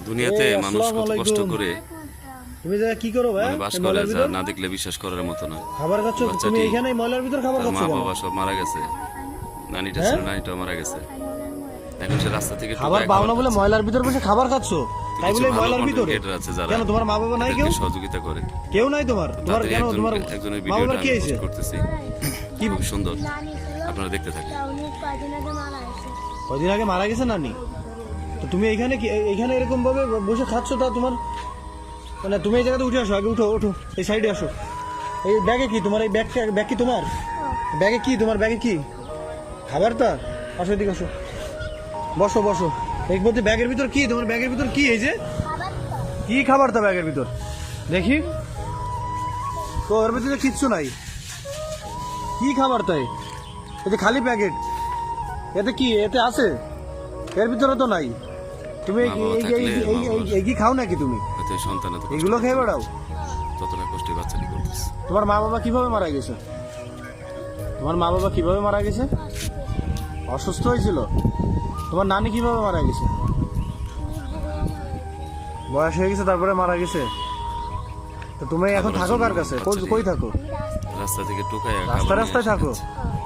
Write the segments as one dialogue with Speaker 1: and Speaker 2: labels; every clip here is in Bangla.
Speaker 1: দুনিয়াতে মানুষ কত কষ্ট করে
Speaker 2: তুমি যা কি করো ভাই
Speaker 1: বাস করে, যা না দেখলে বিশ্বাস করার মতো নয়।
Speaker 2: খাবার খাচ্ছ তুমি এখানে ময়লার ভিতর খাবার খাচ্ছ
Speaker 1: মা বাবা সব মারা গেছে, নানিটা ছিল, নানিটাও মারা গেছে। এখন সে রাস্তা থেকে
Speaker 2: খাবার পাও না বলে ময়লার ভিতর বসে খাবার খাচ্ছ, তাই বলে ময়লার ভিতরে
Speaker 1: আছে যারা
Speaker 2: কেন তোমার মা বাবা নাই, কেউ
Speaker 1: সহযোগিতা করে,
Speaker 2: কেউ নাই তোমার কেন তোমার
Speaker 1: একজনের
Speaker 2: মা বাবার কি
Speaker 1: ভিডিওটা
Speaker 2: হয়েছে
Speaker 1: করতেছি, কি খুব সুন্দর, আপনারা দেখতে থাকেন।
Speaker 2: কদিন আগে মারা গেছে নানি, তো তুমি এইখানে এইখানে এরকম ভাবে বসে খাচ্ছ, তা তোমার মানে তুমি এই জায়গাতে উঠে আসো, আগে উঠো ওঠো, এই সাইডে আসো। এই ব্যাগে কি তোমার, এই ব্যাগ কি তোমার ব্যাগে কি, তোমার ব্যাগে কি খাবার? তা আসো এদিকে আসো, বসো বসো। এই বলতে ব্যাগের ভিতর কি, তোমার ব্যাগের ভিতর কি, এই যে কি খাবার তা ব্যাগের ভিতর দেখি তো, ওর ভিতরে কিচ্ছু নাই, কি খাবার তাই? এতে খালি প্যাকেট, এতে কি এতে আছে, এর ভিতরে তো নাই। তুমি এই কি খাও নাকি তুমি? এগুলো খেয়ে বেড়াও?
Speaker 1: ততটা কষ্টে বাচ্চাটি করতেছে।
Speaker 2: তোমার মা বাবা কিভাবে মারা গেছে? তোমার মা বাবা কিভাবে মারা গেছে? অসুস্থ হয়েছিল? তোমার নানি কিভাবে মারা গেছে? বয়স হয়ে গেছে তারপরে মারা গেছে? তো তুমি এখন থাকো কার কাছে, কই থাকো?
Speaker 1: রাস্তা থেকে টুকায়
Speaker 2: রাস্তায় থাকো।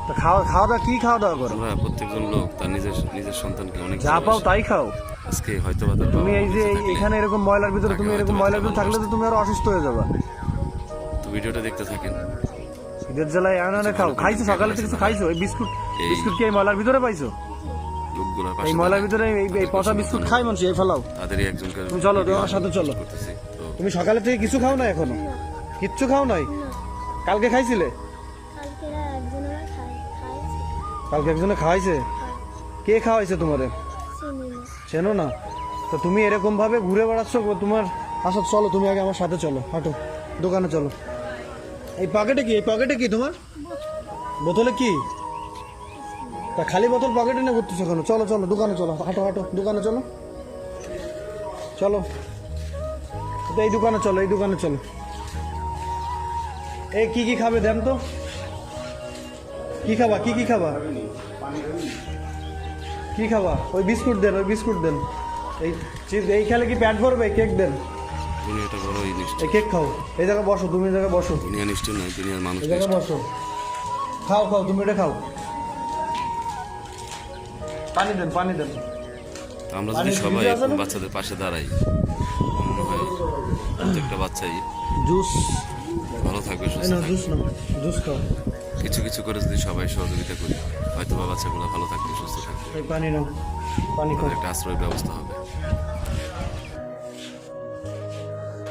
Speaker 2: তো খাওয়া দাওয়া কি খাওয়া দাওয়া করো?
Speaker 1: আমরা প্রত্যেকজন লোক তার নিজের সন্তানকে অনেক
Speaker 2: যা পাও তাই খাও।
Speaker 1: আজকে হয়তো
Speaker 2: তুমি এই যে এখানে এরকম ময়লার ভিতরে, তুমি এরকম ময়লার ভিতরে থাকলে তো তুমি আরো অসুস্থ হয়ে যাবা।
Speaker 1: তো ভিডিওটা দেখতে থাকেন।
Speaker 2: ঈদের জ্বালায় এনে খাও, খাইছো সকালে থেকে কিছু খাইছো? এই বিস্কুট কি এই ময়লার ভিতরে পাইছো? এই ময়লার ভিতরে এই পচা বিস্কুট খাই মানুষ, এই ফেলাও।
Speaker 1: তাদেরই একজনকে
Speaker 2: তুমি চলো, তোমার সাথে চলো। তুমি সকালে থেকে কিছু খাও না এখনো? কিচ্ছু খাও নাই? কালকে খাইছিলে? কালকে একজনে খাওয়াইছে? কে খাওয়াইছে তোমারে? চেনো না? তো তুমি এরকম ভাবে ঘুরে বেড়াচ্ছ তোমার। আচ্ছা চলো, তুমি আগে আমার সাথে চলো, হাঁটো দোকানে চলো। এই পকেটে কি, এই পকেটে কি তোমার? বোতলে কি? তা খালি বোতল পকেটে নিয়ে ঘুরতেছো কেন? চলো চলো দোকানে চলো, হাঁটো হাঁটো দোকানে চলো, চলো এই দোকানে চলো, এই দোকানে চলো। এই কি খাবে দেন তো, কি খাবা, কি খাবা, কি খাবা? ওই বিস্কুট দেন, ওই বিস্কুট দেন। এই খেলে কি পেট ভরবে? কেক দেন,
Speaker 1: দুনিয়াটা বড় নিষ্ঠ।
Speaker 2: এই কেক খাও। এই জায়গায় বসো, তুমি এই জায়গায় বসো।
Speaker 1: দুনিয়া নিষ্ঠ নয়, দুনিয়ার মানুষ
Speaker 2: এই জায়গায় বসো, খাও খাও, তুমি এটা খাও। পানি দেন, পানি দেন।
Speaker 1: আমরা যদি সবাই বাচ্চাদের পাশে দাঁড়াই, মনে হয় প্রত্যেকটা বাচ্চাই
Speaker 2: জুস
Speaker 1: ভালো থাকবে, সুস্থ থাকবে।
Speaker 2: জুস খাও।
Speaker 1: কিছু করে যদি সবাই সহযোগিতা করি, হয়তো বা বাচ্চাগুলো ভালো থাকবে, সুস্থ থাকবে।
Speaker 2: এই পানি নাও, পানি খাও।
Speaker 1: একটা আশ্রয়ের ব্যবস্থা হবে।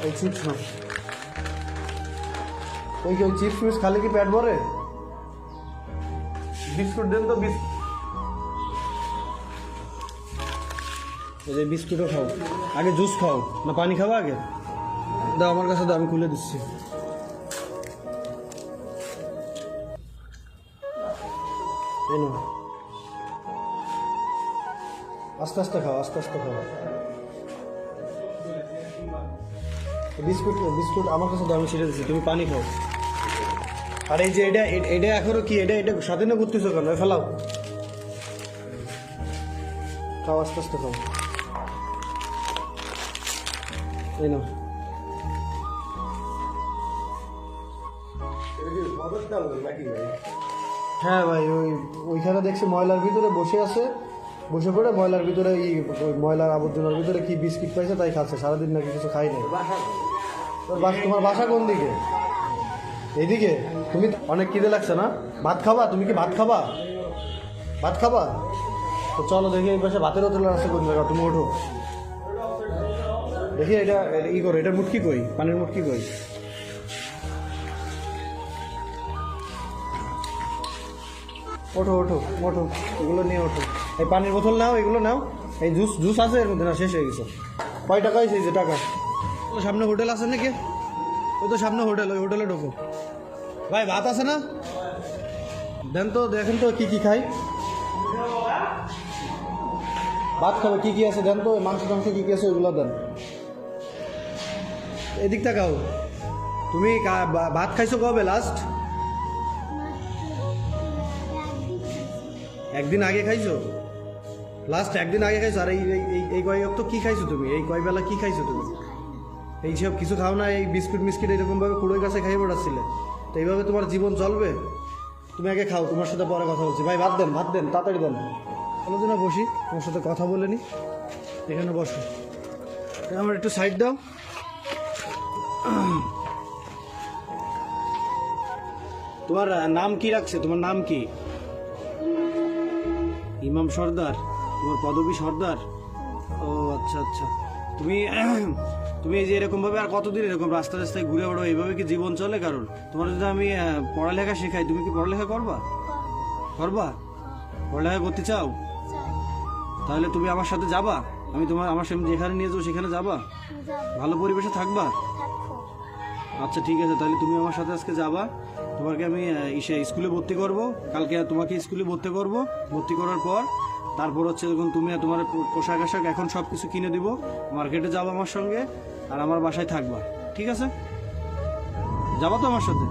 Speaker 2: এই চিপস নাও। ওই চিপস খালে কি পেট ভরে? বিস্কুট দেন তো, এই বিস্কুটও খাও। আগে জুস খাও না পানি খাওয়া? আগে দাও আমার কাছে, দাও, আমি খুলে দিচ্ছি। এই নাও, আস্তে আস্তে খাও, আস্তে আস্তে খাও। বিস্কুট আমার কাছে দাও, আমি ছেড়ে দিচ্ছি, তুমি পানি খাও। আর এই যে এটা এখনো কি, এটা সাথে না ঘুরতেছো কেন? ফেলাও, খাও, আস্তে আস্তে খাও। এই নাও। হ্যাঁ ভাই, ওইখানে দেখছি ময়লার ভিতরে বসে আছে, বসে পড়ে ময়লার ভিতরে ময়লার আবর্জনার ভিতরে কি বিস্কিট পাইছে তাই খাচ্ছে, সারাদিন নাকি কিছু খাই নাই। তোমার বাসা কোন দিকে? এইদিকে? তুমি অনেক খিদে লাগছে না? ভাত খাবা? তুমি কি ভাত খাবা? ভাত খাবা? তো চলো দেখি এই পাশে ভাতের হোটেল আছে কোন জায়গা, তুমি ওঠো দেখি। এটা করো, এটার মুটকি কই, পানির মুটকি কই? ওঠো ওঠো ওঠো, এগুলো নিয়ে ওঠো। এই পানির বোতল নাও, এগুলো নাও। এই জুস আছে এর মধ্যে? না, শেষ হয়ে গেছে। কয় টাকা হয়েছে? যে টাকা সামনে হোটেল আছে নাকি? ওই তো সামনে হোটেল, ওই হোটেলে ঢোকো। ভাই ভাত আছে না? দেন তো, দেখেন তো কি খাই। ভাত খাবে, কি আছে দেন তো, মাংস কি আছে ওইগুলো দেন। এদিক তাকাও। তুমি ভাত খাইছো কবে লাস্ট? একদিন আগে খাইছো? লাস্ট একদিন আগে খাইছো, আর এই কয় তো কি খাইছো তুমি? এই কয় বেলা কি খাইছো তুমি? এইসব কিছু খাও না? এই বিস্কুট মিস্কিট এরকমভাবে কুড়োয় গাছে খাইয়ে বেড়াচ্ছিলে, তো এইভাবে তোমার জীবন চলবে? তুমি আগে খাও, তোমার সাথে পরে কথা বলছি। ভাই ভাত দেন, ভাত দেন, তাড়াতাড়ি দেন। চলো তো না বসি, তোমার সাথে কথা বলে নি। এখানে বসো, আমার একটু সাইড দাও। তোমার নাম কি রাখছে? তোমার নাম কি? ইমাম সর্দার? তোমার পদবী সর্দার? ও আচ্ছা আচ্ছা। তুমি তুমি এই যে এরকম ভাবে আর কতদিন এরকম রাস্তা রাস্তায় ঘুরে বেড়ো? এইভাবে কি জীবন চলে? কারণ তোমার যদি আমি পড়ালেখা শেখাই, তুমি কি পড়ালেখা করবা? করবা? পড়ালেখা করতে চাও? তাহলে তুমি আমার সাথে যাবা? আমি আমার সামনে যেখানে নিয়ে যাবো সেখানে যাবা? ভালো পরিবেশে থাকবা? আচ্ছা ঠিক আছে, তাহলে তুমি আমার সাথে আজকে যাবা। তোমাকে আমি স্কুলে ভর্তি করব, কালকে তোমাকে স্কুলে ভর্তি করব। ভর্তি করার পর তারপর হচ্ছে যখন তুমি তোমার পোশাক আশাক এখন সব কিছু কিনে দিব, মার্কেটে যাবো আমার সঙ্গে, আর আমার বাসায় থাকবা, ঠিক আছে? যাবা তো আমার সাথে?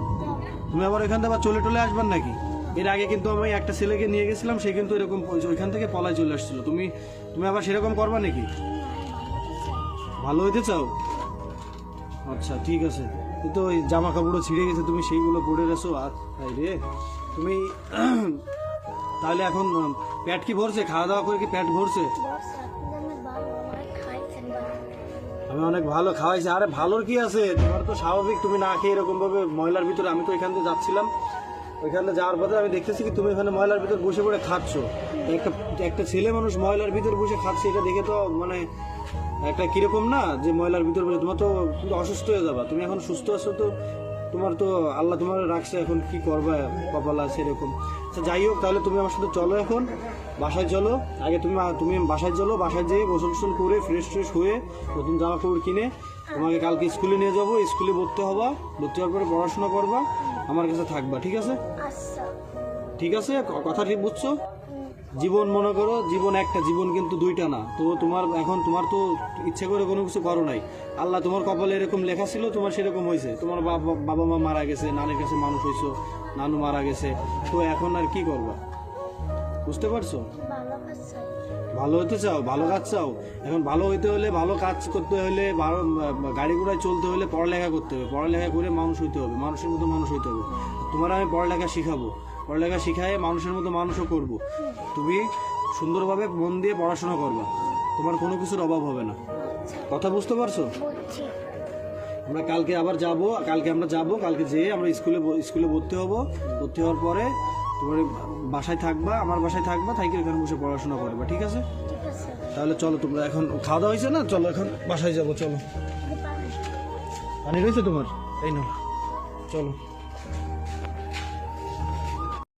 Speaker 2: তুমি আবার এখান থেকে আবার চলে টলে আসবার নাকি? এর আগে কিন্তু আমি একটা ছেলেকে নিয়ে গেছিলাম, সে কিন্তু এরকম ওইখান থেকে পলায় চলে আসছিল। তুমি আবার সেরকম করবা নাকি? ভালো হইতে চাও? আচ্ছা ঠিক আছে। কিন্তু ওই জামা কাপড়ও ছিঁড়ে গেছে, তুমি সেইগুলো পরে গেছো। আর রে তুমি তাহলে এখন পেট কি ভরছে? খাওয়া দাওয়া করে কি পেট ভরছে? আমি অনেক ভালো খাওয়াইছি। আরে ভালোর কি আছে, তোমার তো স্বাভাবিক। তুমি না খেয়ে এরকম ভাবে ময়লার ভিতরে, আমি তো এখান থেকে যাচ্ছিলাম, ওইখানে যাওয়ার পথে আমি দেখতেছি কি তুমি এখানে ময়লার ভিতর বসে পড়ে খাচ্ছ। একটা ছেলে মানুষ ময়লার ভিতর বসে খাচ্ছে, এটা দেখে তো মানে একটা কিরকম না, যে ময়লার ভিতর বসে তোমার তো তুমি অসুস্থ হয়ে যাবা। তুমি এখন সুস্থ আছো, তো তোমার তো আল্লাহ তোমার রাখছে, এখন কি করবা, কপাল আছে এরকম। আচ্ছা যাই হোক, তাহলে তুমি আমার সাথে চলো, এখন বাসায় চলো। আগে তুমি বাসায় চলো, বাসায় যেয়ে গোসল টোসল করে ফ্রেশ ট্রেশ হয়ে নতুন জামা কাপড় কিনে তোমাকে কালকে স্কুলে নিয়ে যাবো। স্কুলে ভর্তি হবা, ভর্তি হওয়ার পরে পড়াশোনা করবা, আমার কাছে থাকবা, ঠিক আছে? ঠিক আছে, কথা ঠিক বুঝছো? জীবন মনে করো, জীবন একটা, জীবন কিন্তু দুইটা না। তো তোমার তো ইচ্ছে করে কোনো কিছু করো নাই, আল্লাহ তোমার কপালে এরকম লেখা ছিল, তোমার সেরকম হয়েছে। তোমার বাবা মা মারা গেছে, নানির কাছে মানুষ হয়েছো, নানু মারা গেছে, তো এখন আর কি করবা? বুঝতে পারছো? ভালো হতে চাও, ভালো কাজ চাও। এখন ভালো হইতে হলে, ভালো কাজ করতে হলে, গাড়ি ঘোড়ায় চলতে হলে পড়ালেখা করতে হবে। পড়ালেখা করে মানুষ হইতে হবে, মানুষের মতো মানুষ হইতে হবে। তোমার আমি পড়ালেখা শিখাবো, পড়ালেখা শিখায় মানুষের মতো মানুষও করব। তুমি সুন্দরভাবে মন দিয়ে পড়াশোনা করবা, তোমার কোনো কিছুর অভাব হবে না। কথা বুঝতে পারছো? আমরা কালকে আবার যাব, কালকে যেয়ে আমরা স্কুলে ভর্তি হব। ভর্তি হওয়ার পরে তোমার বাসায় থাকবা, আমার বাসায় থাকবা, থাকি এখানে বসে পড়াশোনা করবা, ঠিক আছে? তাহলে চলো, তোমরা এখন খাওয়া দাওয়া হয়েছে না? চলো এখন বাসায় যাবো, চলো। পানি রয়েছে তোমার? এই নাও, চলো।